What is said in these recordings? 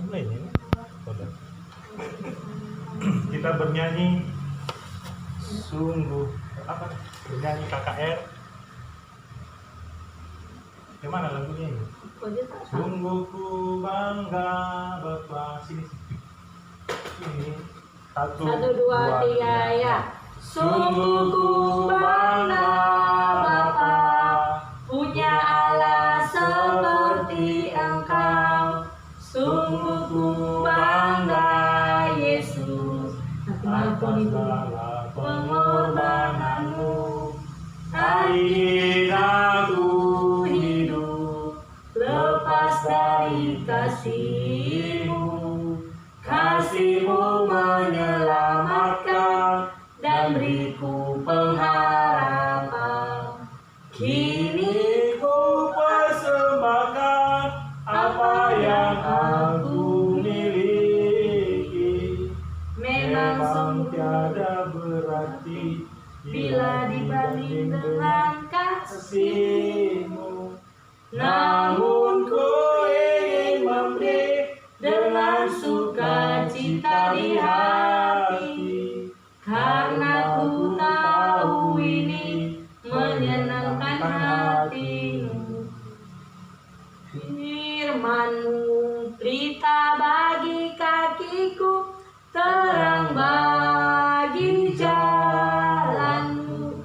mulai ini. Kita bernyanyi sungguh apa? Bernyanyi KKR. Gimana lagunya ini? Sungguh ku bangga Bapa. Sini. Satu, dua, tiga, ya. Sungguh ku bangga Bapa, punya Allah seperti Engkau. Sungguh ku bangga Yesus, atas segala pengorbananmu. Hari ini aku hidup lepas dari kasih-Mu. Kasih-Mu menyelamatkan dan beriku pengharapan. Kini ku persembahkan apa yang aku miliki. Memang tiada berarti bila dibanding dengan kasih-Mu. Namun ku ingin memberi dengan sukacita di hati, karena ku tahu ini menyenangkan hati-Mu. Firman-Mu pelita bagi kakiku, terang bagi jalanku.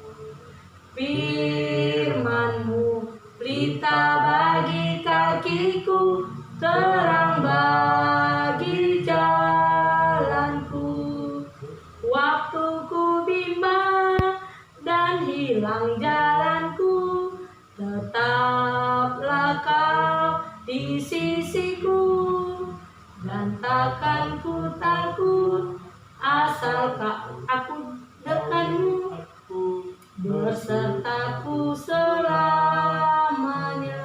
Firman-Mu pelita bagi kakiku, terang bagi jalanku. Waktu ku bimbang dan hilang jalanku, tetaplah Kau di sisiku. Dan takkan ku takut, asalkan aku dekatmu, bersertaku selamanya.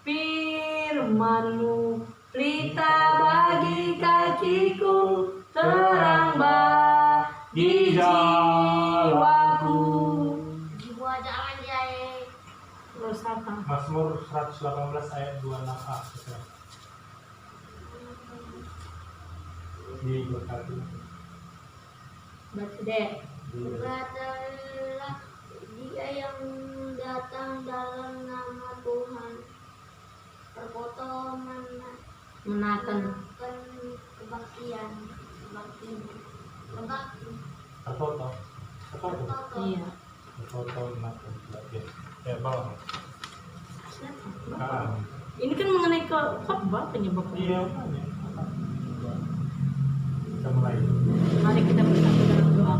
Firman-Mu pelita bagi kakiku, terang bagi jiwaku. Jiwa jangan jahit. Terus apa? Mazmur 118 ayat 26a. Diberkati. Baca deh. Berkatalah dia yang datang dalam nama Tuhan. Perpotongan Menakan. kebaktian. Terfoto. Iya. Terfoto makan lagi. Ya bawah. Ah, Ini kan mengenai ke khotbah penyebabnya. iya makanya. Kita mulai. Mari kita bersatu dalam doa.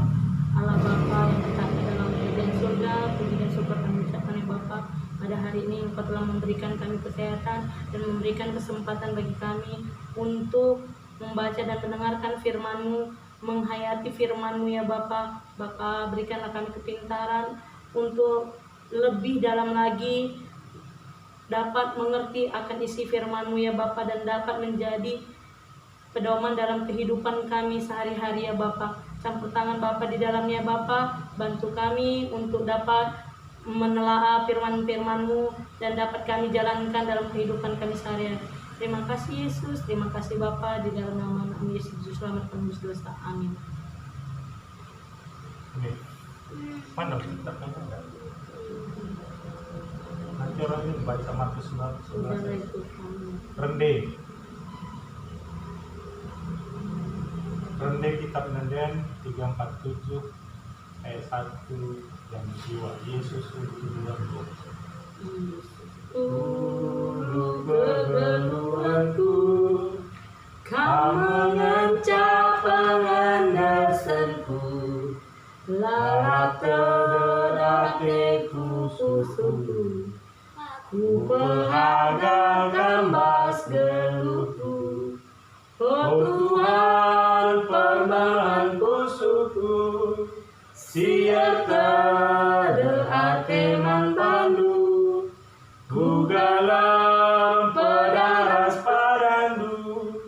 Allah Bapa yang tetap di dalam kerajaan surga, puji dan syukur kami ucapkan ya Bapa. Pada hari ini Engkau telah memberikan kami kesehatan dan memberikan kesempatan bagi kami untuk membaca dan mendengarkan firman-Mu, menghayati firman-Mu ya Bapa. Bapa, berikanlah kami kepintaran untuk lebih dalam lagi dapat mengerti akan isi firman-Mu ya Bapa, dan dapat menjadi pedoman dalam kehidupan kami sehari-hari ya Bapa. Campur tangan Bapa di dalamnya Bapa, bantu kami untuk dapat menelaah firman-firman-Mu dan dapat kami jalankan dalam kehidupan kami sehari-hari. Terima kasih Yesus, terima kasih Bapa, di dalam nama Nabi Yesus selamat penebus dosa. Amin. Ini. Mana kita kan? Nanti orang ini baca Matius 11. Rende kitab Nenden 347 ayat 1 dan jiwa Yesus untuk diriku. Keperluanku, Kau mengencap pengandasanku, lalap terdedakiku susuku, ku perhagakan bas geluhku. Oh Tuhan, permainan pusuku, siar terdeake mantandu, ku galam pedaras padandu,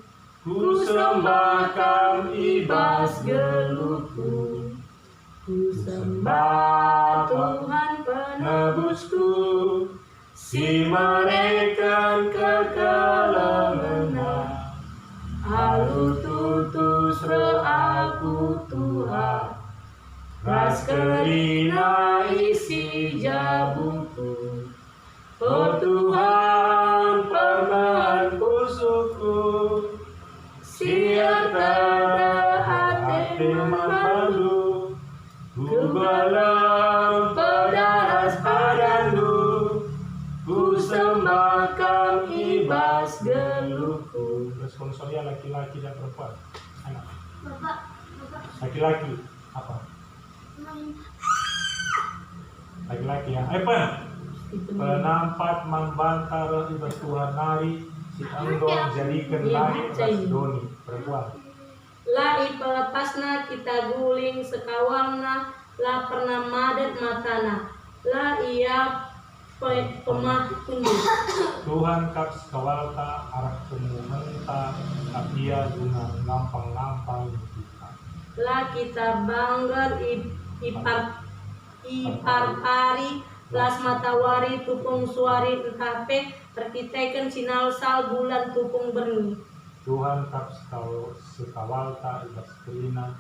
ku sembahkan ibas geluhku, ku sembah Tuhan penebusku, si mereka kekal menang. tutus roh aku Tuhan, ras kerina isi jabungku. Oh Tuhan, permen Usuku siar tada hati malu, ku belam pedaras padamu, ku sembahkan ibas geluhku. Responsornya laki-laki dan perempuan. Anak. Bapak, Laki-laki. Apa? Mem- Laki-laki ya. Pan. Penampat membantah roh ibas Tuhan nari si anggong jadikan lari ibas doni perempuan. Lai pelepasna kita guling sekawangna, la pernah madet matana, la ia pemah tunduk. Tuhan kap kawalta arak temu menta kapia guna lampang-lampang kita. La kita banggar ipar pari, las matawari tupung suari entape, terkitaikan sinal sal bulan tupung berni. Tuhan kap sekawalta ibas kerina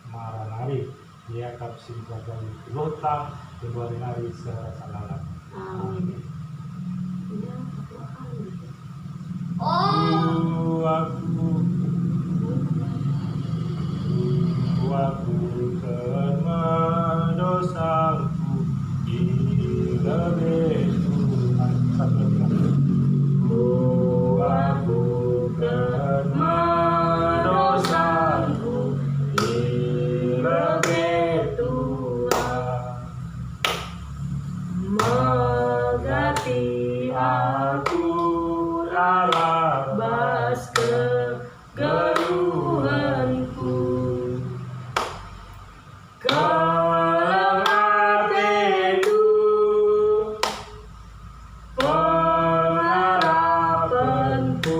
maranari dia kap simjaga lota kedua nari serasa lalat. Amin. Oh, Aku kena dosaku di lebih Tuhan. Aku kena dosaku di lebih Tuhan. Megati Aku bas kegeluhanku, kelemahanku, pengharapanku,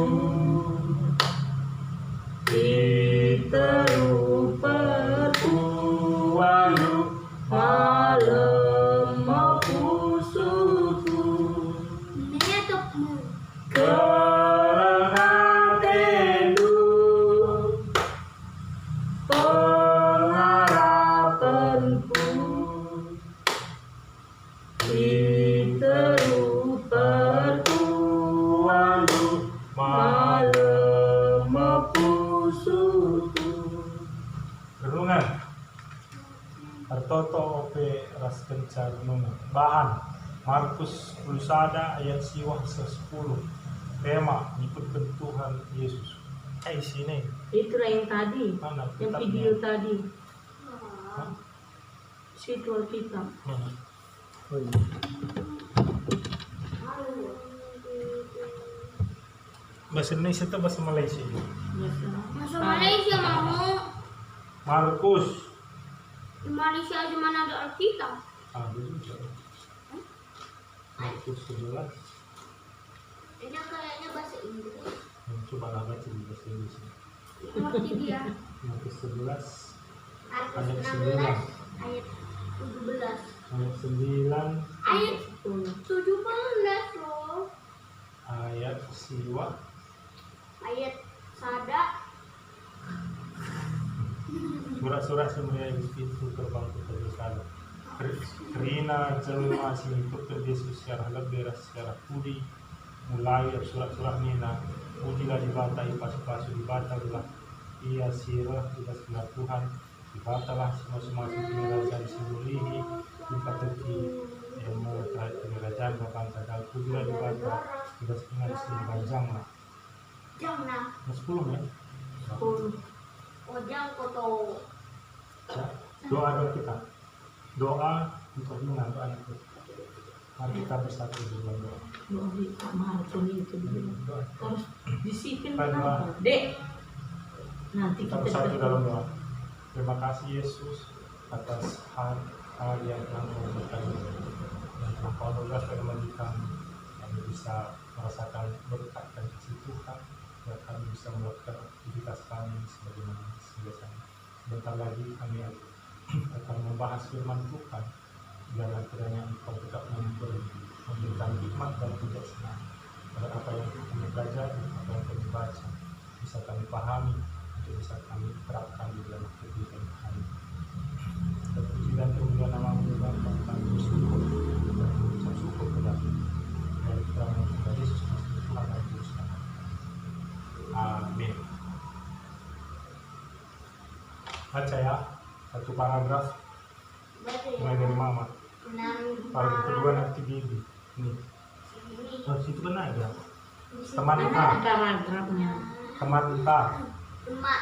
diteru pertualu malam mapusuku. ini tepmu. Kehantendu pengharapanku, diteru pertualu malam mapusuku. Renungan Artoto ope ras kencar renungan. Bahan Markus Pulsada ayat siwah 10. Tema ikutkan Tuhan Yesus. Sini Itulah yang tadi, mana yang kitabnya? video tadi, Hah? situ Alkitab. Oh iya. Bahasa Indonesia atau bahasa Malaysia? Masuk Malaysia mau. Markus. Di Malaysia aja mana ada Alkitab? Juga. Markus 11. Ini kayaknya bahasa Inggris. Coba lah baca di bahasa Inggris. Ngerti dia. Markus 11 Ayat Ayat 16, ayat 17, ayat 9 ayat 17 loh. ayat siwa Ayat sada. surah-surah semuanya itu terbang ke sana. Kerina jelma singkut ke Yesus secara lebih secara pudi mulai surah-surah nina pujilah dibata ipas-pasu dibata lah ia sirah tidak sebelah Tuhan dibatalah semua kerajaan simulihi dipateti yang terhadap kerajaan bapak tagal pujilah dibata tidak sebelah sepanjang lah Jangan. 10 ya. Ojang koto. Doa kita. Doa untuk menang doa itu. Mari kita bersatu di dalam doa. Itu Doa. harus disiplin. Doa. Kenapa? Dek, nanti Kita kita bersatu dalam doa. Terima kasih Yesus atas hal yang telah memberikan dan telah Kau tugas firman kami. Kami bisa merasakan berkat dan kasih Tuhan dan kami bisa melakukan aktivitas kami sebagaimana biasanya. Sebentar lagi kami akan membahas firman Tuhan dalam kiranya Engkau tetap memberikan hikmat dan kebijaksanaan pada apa yang kami pelajari, apa yang kami baca bisa kami pahami untuk bisa kami terapkan di dalam kehidupan kami. Terpuji dan termulia nama-Mu ya Bapa, kami bersyukur dan mengucap syukur kepada-Mu dari keterangan Tuhan Yesus Kristus Tuhan dan Juru Selamat. Amin. Baca ya, satu paragraf Baca mulai ya. dari Mama. Paragraf kedua Enam nanti Bibi. Nih, ini. oh, situ kan ada. Di situ Teman ada. A. Paragrafnya. Teman A. Emak.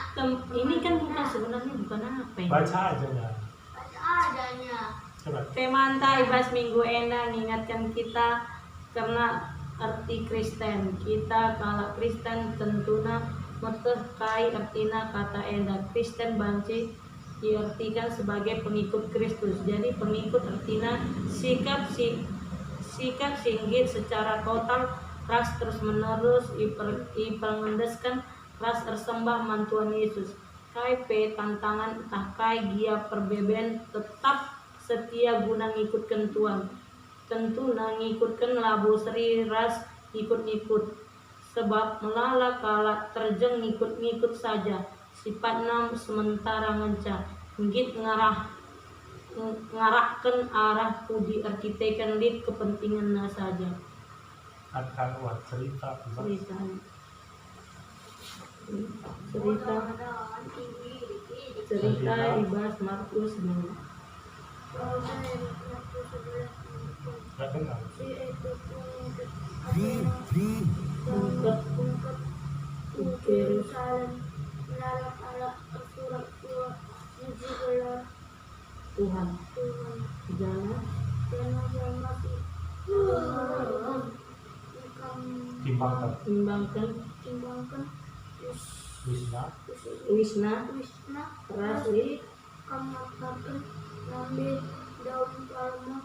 Ini kan bukan sebenarnya bukan apa ya. Baca aja ya. Baca adanya. Coba. Temanta ibas minggu ena mengingatkan kita karena arti Kristen. Kita kalau Kristen tentuna meterkai artina kata enda. Kristen banci diartikan sebagai pengikut Kristus. Jadi pengikut artinya sikap singgit secara total ras terus menerus ipangendeskan ras tersembah mantuan Yesus. Kai pe tantangan tah kai gia perbeben tetap setia guna ngikutkan Tuhan. Tentu na ngikutkan labu seri ras ngikut-ngikut. Sebab melala kala terjeng ngikut-ngikut saja. Sifat nam sementara ngenca. Ngit ngarahkan arah pudi artitekan lid kepentingan saja. Akan cerita. Cerita ibas Markus 6. Gak dengar. Tuhan jangan Timbangkan. Wisna. Rasli Kamatakan ngambil daun palma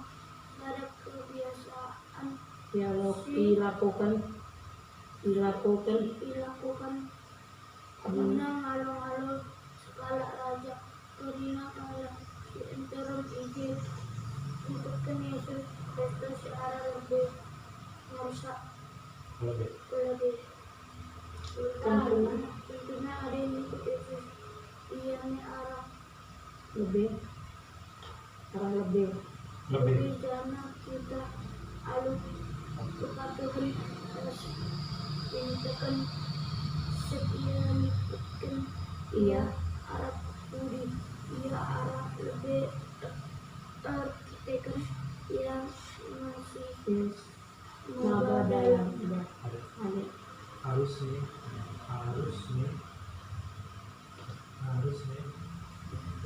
ada kebiasaan dilakukan karena ngalung-ngalung skala raja karena kala di antara Injil ikutkan Yesus Kristus secara lebih merusak Lebih. tentunya ada yang ikut Yesus dia ini arah lebih jana kita aluk kepatuhan terus intikan setia ikutkan iya arah budi ia arah lebih terkitekan yang masih yes mabadaya Ada. ada Harusnya.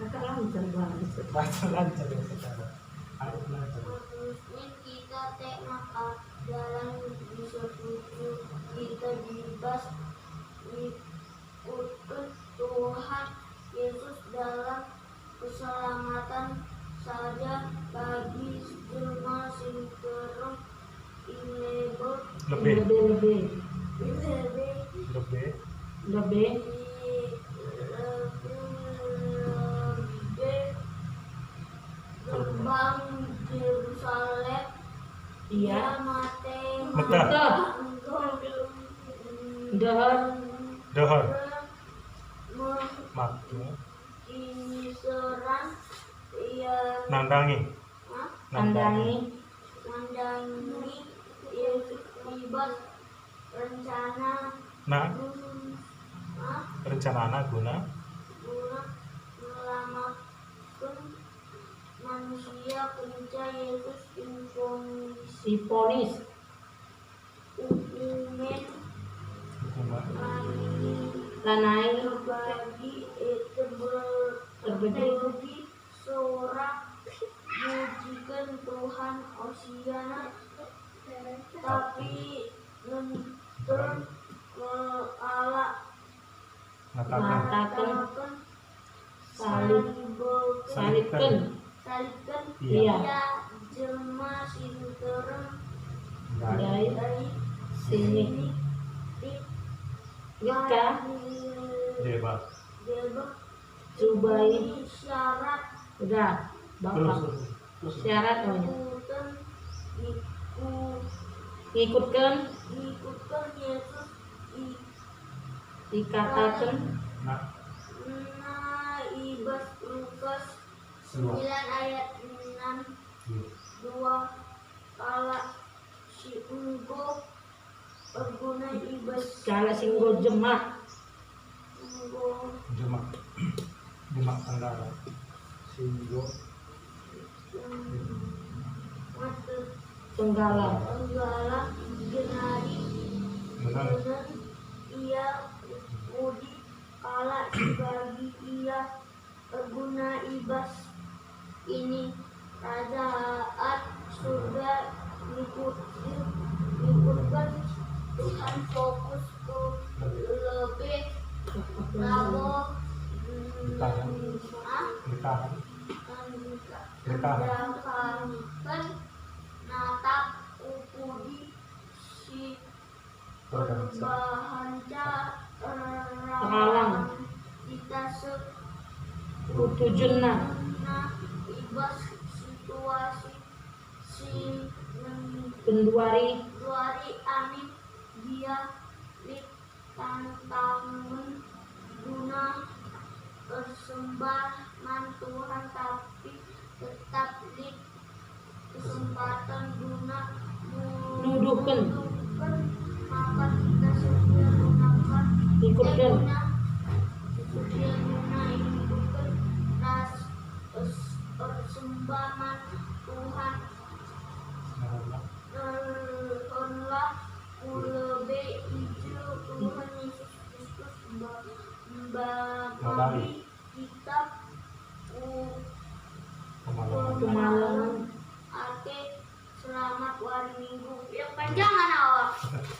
kakak lancar banget Baca lancar ya sekarang. Harus lancar. harusnya kita maka dalam disekutu kita dibas ikutkan Tuhan Yesus dalam keselamatan saja bagi jelma sing kerem Lebih. lebih gerbang Yerusalem iya mate Mekah. Dohor. Maknya. ini serang yang Nandangi. kandangi mandangi Yesus libat rencana Nah, guna rencana anak guna menyelamatkan manusia kerja Yesus siponis hukuman hukuman lanai berbagi terbedi sorak mujikan Tuhan Osiana tapi nonton ke Allah mengatakan salibkan salibkan Iya. dia jelma sinterem dari dari sini Gika bebas. bebas Cubai syarat udah bapak Terus. syarat oh ya. ikutan Ikutkan ikutkan Yesus dikatakan Nah, Seluas. 9 ayat 6. Iya. 2 kala si enggo berguna ibas Kala singgo jemak. enggo Jemak. Jemak Tenggara. Singgo. mata Tenggala. tenggala genari Benar. benar ia mudi kala sebagai ia berguna ibas ini kerajaan surga ikutkan Tuhan fokus ke lebih labo Ditahan. mendapatkan natap ukudi si perbahanca Terhalang. kita Kutujunna. ibas situasi si Penduari. Duari amin dia lit tantangan guna persembahan Tuhan tapi tetap lit kesempatan guna Nuduhkeun. maka kita setia gunakan Ikutkeun. setia guna ikutkan ras persembahan Tuhan Allah ulebe itu Tuhan Yesus Kristus membagi kitab Kemalangan. ake selamat hari Minggu yang panjangan awak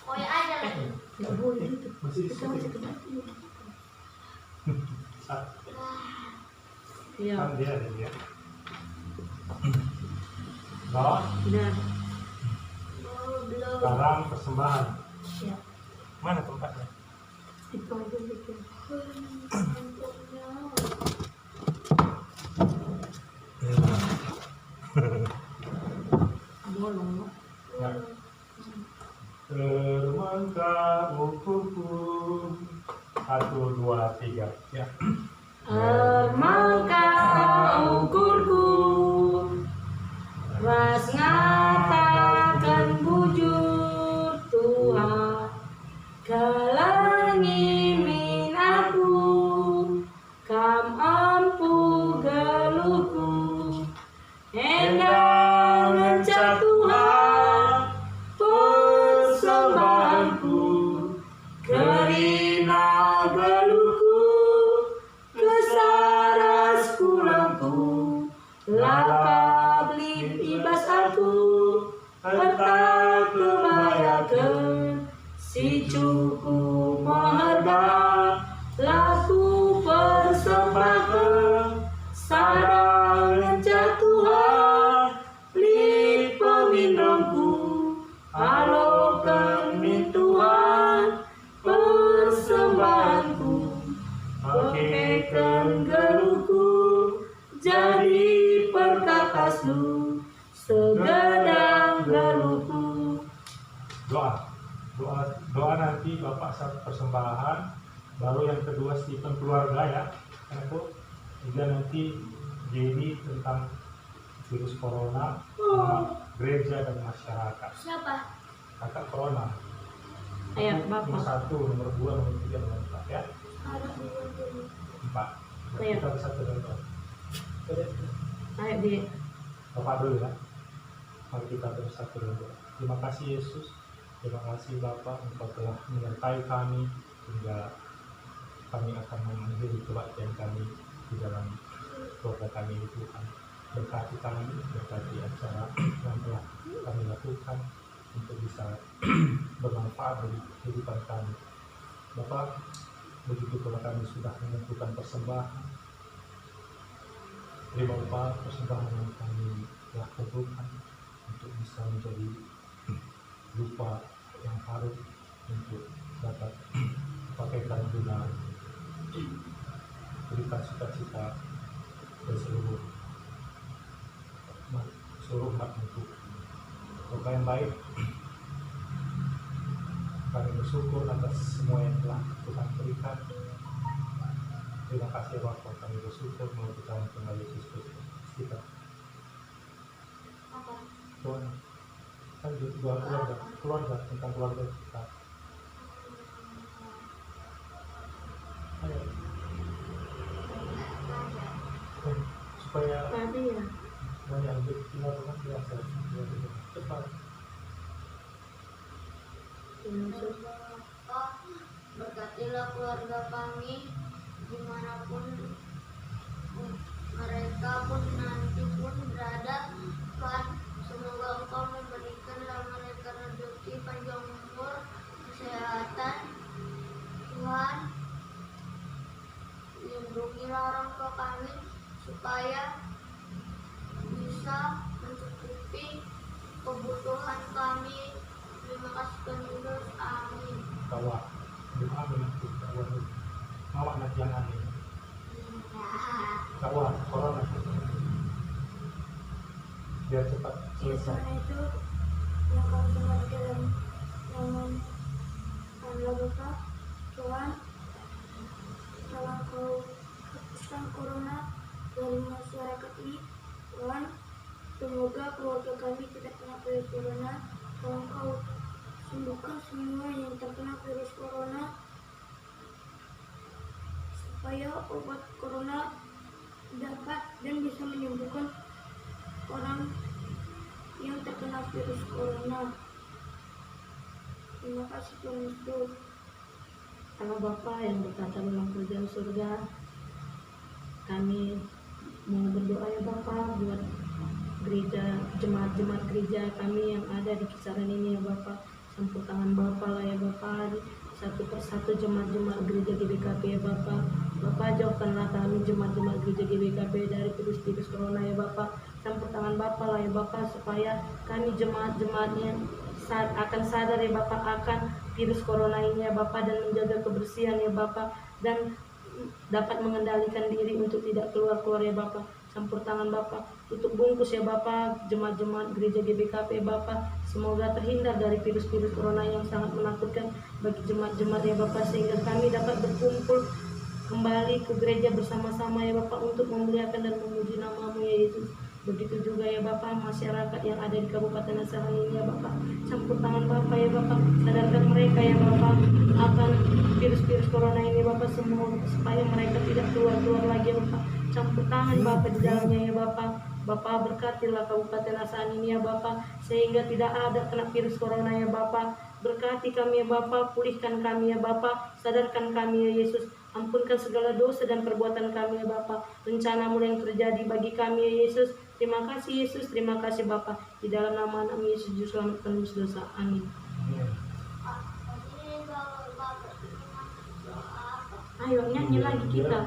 koy aja lagi Nggak boleh itu. Masih Kita masih kena. Iya. Kan dia ada dia. Nah, Benar. belum barang persembahan. Ya. Mana tempatnya? Itu aja gitu. untuknya Bolong. Ya. Termangka ukurku 1, 2, 3 ya. Maka ukurku ras ngatakan bujur Tuhan kalangi min aku kam ampu galuhku endang ngecap Tuhan persembahanku kerina galuhku kesaras kulangku laka beli ibas aku harta kebayakan si cukup maharga laku persembahkan sarang jatuhan li pemindongku alokan min Tuhan persembahanku pakaikan geluhku jadi perkakas lu segedang geluhku. Doa nanti Bapak saat persembahan, baru yang kedua Stephen keluarga ya. Karena itu juga nanti jadi tentang virus corona sama gereja dan masyarakat. siapa Kakak corona. Ayo Nomor Bapak. 1, nomor 2, nomor 3, nomor 4 ya. harus dulu 4. Ayo. Kita bersatu dan doa. Ayo di Bapak dulu ya. Mari kita bersatu dan doa. Terima kasih Yesus. Terima kasih Bapak, Engkau telah menyertai kami hingga kami akan mengakhiri kebaktian kami di dalam keluarga kami ini Tuhan. Berkati kami, berkati acara yang telah kami lakukan untuk bisa bermanfaat bagi kehidupan kami. Bapak, begitu kalau kami sudah menentukan persembahan, terima Bapak persembahan yang kami telah tentukan untuk bisa menjadi rupa yang harum untuk dapat pakaikan guna berikan sukacita dan seluruh umat untuk Bapak yang baik. Kami bersyukur atas semua yang telah Tuhan berikan. Terima kasih Bapak, kami bersyukur melalui Tuhan Yesus Kristus. kita. Apa? Doa. Kan doa keluarga tentang keluarga kita. Ayo. Supaya Tadi ya. banyak kita kan biasa cepat. Yesus. Berkatilah keluarga kami dimanapun mereka pun nanti pun berada. Tuhan, semoga Engkau memberikanlah mereka rezeki, panjang umur, kesehatan. Tuhan, lindungilah orang tua kami supaya bisa mencukupi kebutuhan kami. Terima kasih Tuhan Yesus, amin. Doa doa mawak nak jangan ini. Doa corona biar cepat selesai. Karena itu yang kau semua dalam nama Allah Bapa, Tuhan, telah kau hapuskan corona dari masyarakat ini. Tuhan, semoga keluarga kami tidak kena virus corona. Tolong kau sembuhkan semua yang terkena virus corona supaya obat corona dapat dan bisa menyembuhkan orang yang terkena virus corona. Terima kasih Tuhan Yesus. Allah Bapa yang berkata dalam kerajaan surga, kami mau berdoa ya Bapa buat gereja, jemaat-jemaat gereja kami yang ada di kisaran ini ya Bapa. Campur tangan Bapa lah ya Bapa, satu persatu jemaat-jemaat gereja GBKP ya Bapa. Bapa, jauhkanlah kami jemaat-jemaat gereja GBKP dari virus corona ya Bapa. Campur tangan Bapa lah ya Bapa, supaya kami jemaat-jemaatnya akan sadar ya Bapa akan virus corona ini ya Bapa, dan menjaga kebersihan ya Bapa, dan dapat mengendalikan diri untuk tidak keluar-keluar ya Bapa. Campur tangan Bapa, tutup bungkus ya Bapa jemaat-jemaat gereja GBKP ya Bapa, semoga terhindar dari virus-virus corona yang sangat menakutkan bagi jemaat-jemaat ya Bapa, sehingga kami dapat berkumpul kembali ke gereja bersama-sama ya Bapa untuk memuliakan dan memuji nama-Mu ya Yesus. Begitu juga ya Bapa masyarakat yang ada di Kabupaten Asahan ini ya Bapa, campur tangan Bapa ya Bapa, sadarkan mereka ya Bapa akan virus-virus corona ini Bapa, semua supaya mereka tidak keluar-keluar lagi ya Bapa. Campur tangan Bapa di dalamnya ya Bapa. Bapa berkatilah Kabupaten Asahan ini ya Bapa, sehingga tidak ada kena virus corona ya Bapa. Berkati kami ya Bapa, pulihkan kami ya Bapa, sadarkan kami ya Yesus. Ampunkan segala dosa dan perbuatan kami ya Bapa. Rencana-Mu yang terjadi bagi kami ya Yesus. Terima kasih Yesus, terima kasih Bapa. Di dalam nama Anak Yesus Juru Selamat tembus dosa. Amin. Ayo nyanyi lagi kita.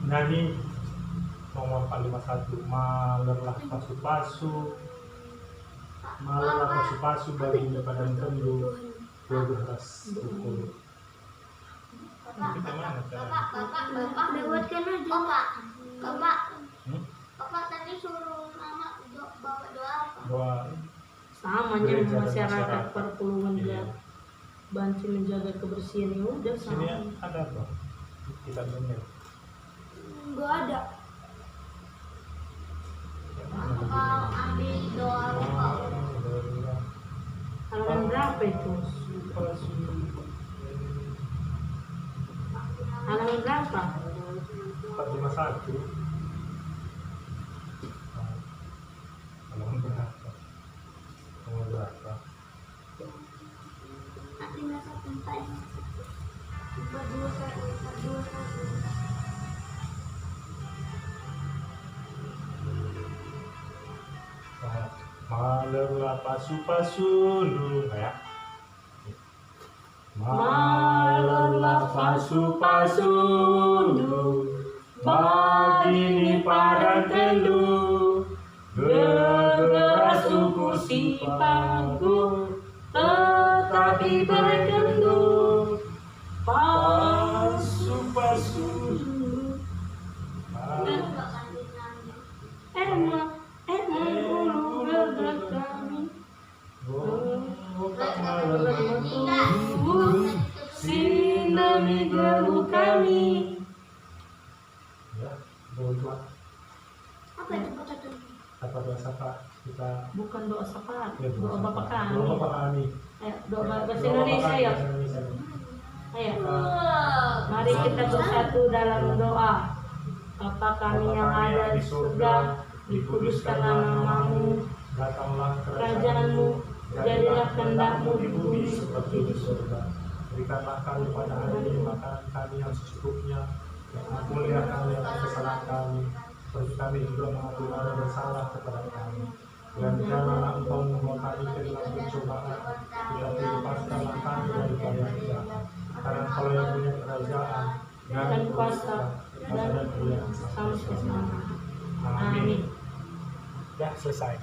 Nyanyi nomor 451, malerlah pasu-pasu, malerlah pasu-pasu bagi padang teduh, beras pukul. Kita mana Bapak lewatkan aja. Bapak tadi suruh mama bawa doa apa? Doa Samanya gereja dan masyarakat perpuluhan Iya. bantu menjaga kebersihan ya udah Sini sama. ada apa? Kita dengar. Enggak ada. Kau ambil doa Bapak. Halaman berapa itu? Halaman berapa? 451. Halaman berapa? Halaman berapa? Nanti masa pentai. 421. Malerlah pasu-pasu dulu ya. Malerlah pasu-pasu bagi padang teduh, bergerak suku simpangku tetapi berkendur. Pasu-pasu. Ulu bergerak kami. Bukan malam Sinami geru kami, kita. Bukan doa syafaat, Ya, doa Bapak kami. Doa Bapak kami. Ayo, doa bahasa Doa Indonesia Bapak kami, ya. bahasa Indonesia. Ayo. Mari kita bersatu dalam doa. Bapa kami yang ada di surga, dikuduskanlah namamu, datanglah kerajaanmu, jadilah kehendak-mu di bumi seperti di surga. Berikanlah kami pada hari ini makanan kami yang secukupnya, dan ampunilah kami atas kesalahan kami, seperti kami juga mengampuni orang yang bersalah kepada kami. Dan janganlah engkau membawa kami ke dalam pencobaan, tetapi lepaskanlah kami dari yang jahat. Karena Engkau yang punya kerajaan dan kuasa dan kemuliaan sampai selama. Amin. Amin. Ya, selesai.